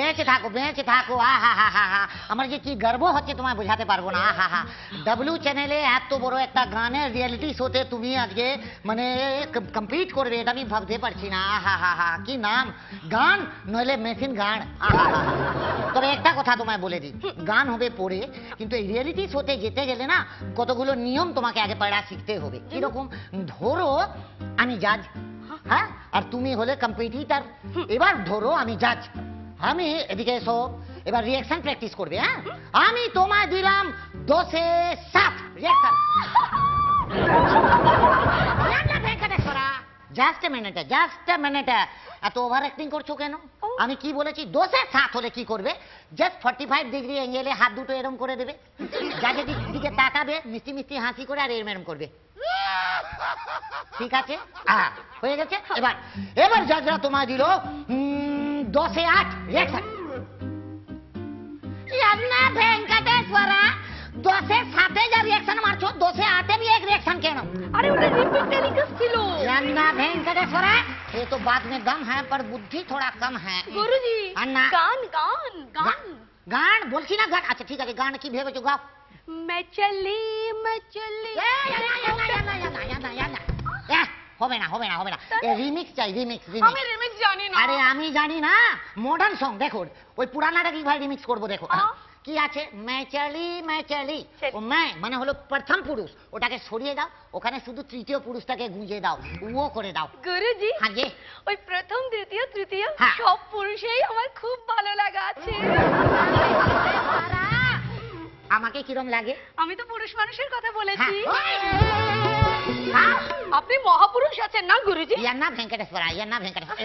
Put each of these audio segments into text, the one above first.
বেঁচে থাকো আহা হা হা হা। আমার যে কি গর্ব হচ্ছে তোমায় বোঝাতে পারবো না। আহা হা, ডাব্লিউ চ্যানেলে এত বড় একটা গানের রিয়েলিটি শোতে তুমি আজকে মানে কম্পিট করবে, এটা আমি ভাবতে পারছি না। আহা হা হা, কি নাম, গান নইলে মেশিন গান। আহা হা, তবে একটা কথা তোমায় বলে দিই, গান হবে পরে, কিন্তু এই রিয়েলিটি শোতে যেতে গেলে না কতগুলো নিয়ম তোমাকে আগে পড়া শিখতে হবে। কিরকম, ধরো আমি জাজ, হ্যাঁ, আর তুমি হলে কম্পিটিটর। এবার ধরো আমি জাজ, আমি এদিকে এসো, এবার রিঅ্যাকশন প্র্যাকটিস করবে। হ্যাঁ, আমি তোমায় দিলাম 10-এ 7 রিঅ্যাকশন। জাস্ট এ মিনিট, এত ওভার অ্যাক্টিং করছো কেন? আমি কি বলেছি, 10-এ 7 হলে কি করবে, জাস্ট 45 ডিগ্রি অ্যাঙ্গেলে হাত দুটো এরম করে দেবে, যাদের দিকে তাকাবে মিষ্টি মিষ্টি হাসি করে আর এরম করবে। ঠিক আছে, হয়ে গেছে। এবার জাজরা তোমায় দিল 10-এ 8 রিঅ্যাকশন। ভেঙ্কটেশ্বরা, 10-এ 7-এ যা রিঅ্যাকশন মারছো, 10-এ 8-এ भी एक रिएक्शन কেন? अरे ওটা রিপিট টেলিকাস্ট ছিল। अन्ना ভেঙ্কটেশ্বরা, ये तो बात में दम है पर बुद्धि थोड़ा कम है। গুরুজি, अन्ना গান গান গান গান বলছি না, গান। আচ্ছা ঠিক আছে, গান কি ভেবেছো, গাও। मैं चली হবে না, রিমিক্স চাই, রিমিক্স। আমি রিমিক্স জানি না। আরে আমি জানি না, মডার্ন সং। দেখো ওই পুরানাটা কি ভাই রিমিক্স করবো, দেখো কি আছে, मैं चली, ও मैं মানে হলো প্রথম পুরুষ, ওটাকে সরিয়ে দাও, ওখানে শুধু তৃতীয় পুরুষটাকে গুঁজে দাও, ও করে দাও। গুরুজি, হ্যাঁ জি, ওই প্রথম দ্বিতীয় তৃতীয় হ্যাঁ। সব পুরুষেই আমার খুব ভালো লাগা আছে। আমাকে কিরম লাগে? আমি তো পুরুষ মানুষের কথা বলেছি। হ্যাঁ, আপনি মহাপুরুষ আছেন না গুরুজি? ইয়ান্না ভেঙ্কটেশ্বরা।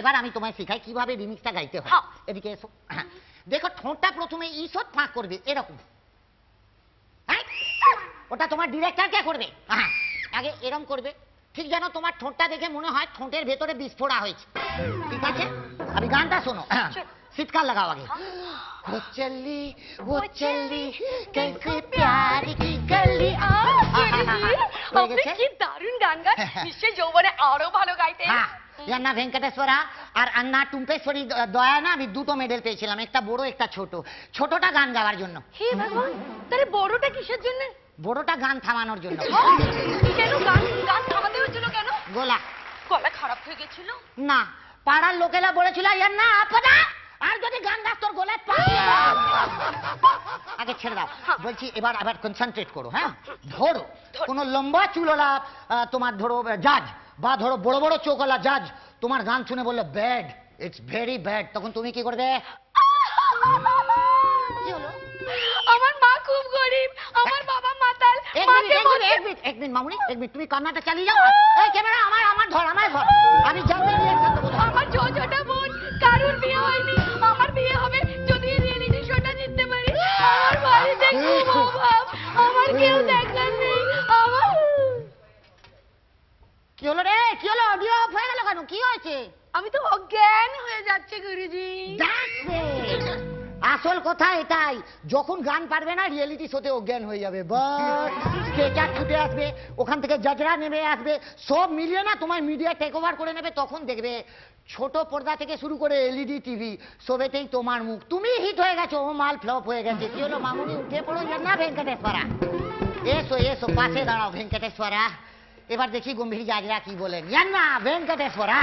এবার আমি তোমায় শিখাই কিভাবে রিমিক্সটা গাইতে হয়। হ্যাঁ। এদিকে এসো। দেখো ঠোঁটটা প্রথমে ঈষৎ ফাঁক করবে, এরকম। হ্যাঁ, ওটা তোমার ডিরেক্টর কে করবে। হ্যাঁ, আগে এরকম করবে, ঠিক যেন তোমার ঠোঁটটা দেখে মনে হয় ঠোঁটের ভেতরে বিস্ফোরা হয়েছে। ঠিক আছে, আমি গানটা শোনো। শীতকাল লাগাও আগে। वो चली कैसे प्यार की गली। আপনি কি দারুণ গান গান, নিশ্চয়ই যৌবনে আরো ভালো গাইতেন। হ্যাঁ, ইয়ান্না ভেঙ্কটেশ্বরা আর আন্না টুম্পেশ্বরী দয়া না আমি দুটো মেডেল পেয়েছিলাম, একটা বড় একটা ছোট। ছোটটা গান গাওয়ার জন্য। হে ভগবান, তাহলে বড়টা কিসের জন্য? বড়টা গান থামানোর জন্য। কেন গান গান থামাতে হচ্ছিল কেন? গলা খারাপ হয়ে গেছিল না, পাড়ার লোকেরা বলেছিল ইয়ান্না আপদা আর যদি গান গাস তোর গলায় আগে ছেড়ে দাও। বলছি এবার আবার কনসেন্ট্রেট করো। হ্যাঁ, ধরো কোন লম্বা চুলওয়ালা তোমার ধরো জাজ, বা ধরো বড় বড় চোখওয়ালা জাজ তোমার গান শুনে বললো ব্যাড, ইটস ভেরি ব্যাড, তখন তুমি কি করবে? আমার মা খুব গরিব, আমার বাবা মাতাল। এক মিনিট মামুনি, এক মিনিট, তুমি কান্নাটা চালিয়ে যাও। এই ক্যামেরা আমার ধর, আমি জানতে আমার ছোটটা বোন কারুর বিয়ে হয়নি, আমার বিয়ে হবে যদি রিয়েলিটি শোটা জিততে পারি। আমার বাড়িতে খুব অভাব, আমার কেউ দেখার নেই। আমার কি হলো রে, কি হলো? অডিও অফ হয়ে গেল কেন, কি হয়েছে? আমি তো অজ্ঞান হয়ে যাচ্ছে গুরুজি। আসল কথা এটাই, যখন গান পারবে না রিয়েলিটি শোতে অজ্ঞান হয়ে যাবে, বাস স্টেজার ছুটে আসবে, ওখান থেকে জাজরা নেমে আসবে, সব মিলিয়ে না তোমার মিডিয়া টেক ওভার করে নেবে। তখন দেখবে ছোট পর্দা থেকে শুরু করে এলইডি টিভি সবেতেই তোমার মুখ, তুমি হিট হয়ে গেছো, ও মাল ফ্লপ হয়ে গেছে। কি হলো মামুনি, উঠে পড়ো না ভেঙ্কটেশ্বরা, এসো পাশে দাঁড়াও ভেঙ্কটেশ্বরা। এবার দেখি গম্ভীর জাজরা কি বলেন। না ভেঙ্কটেশ্বরা।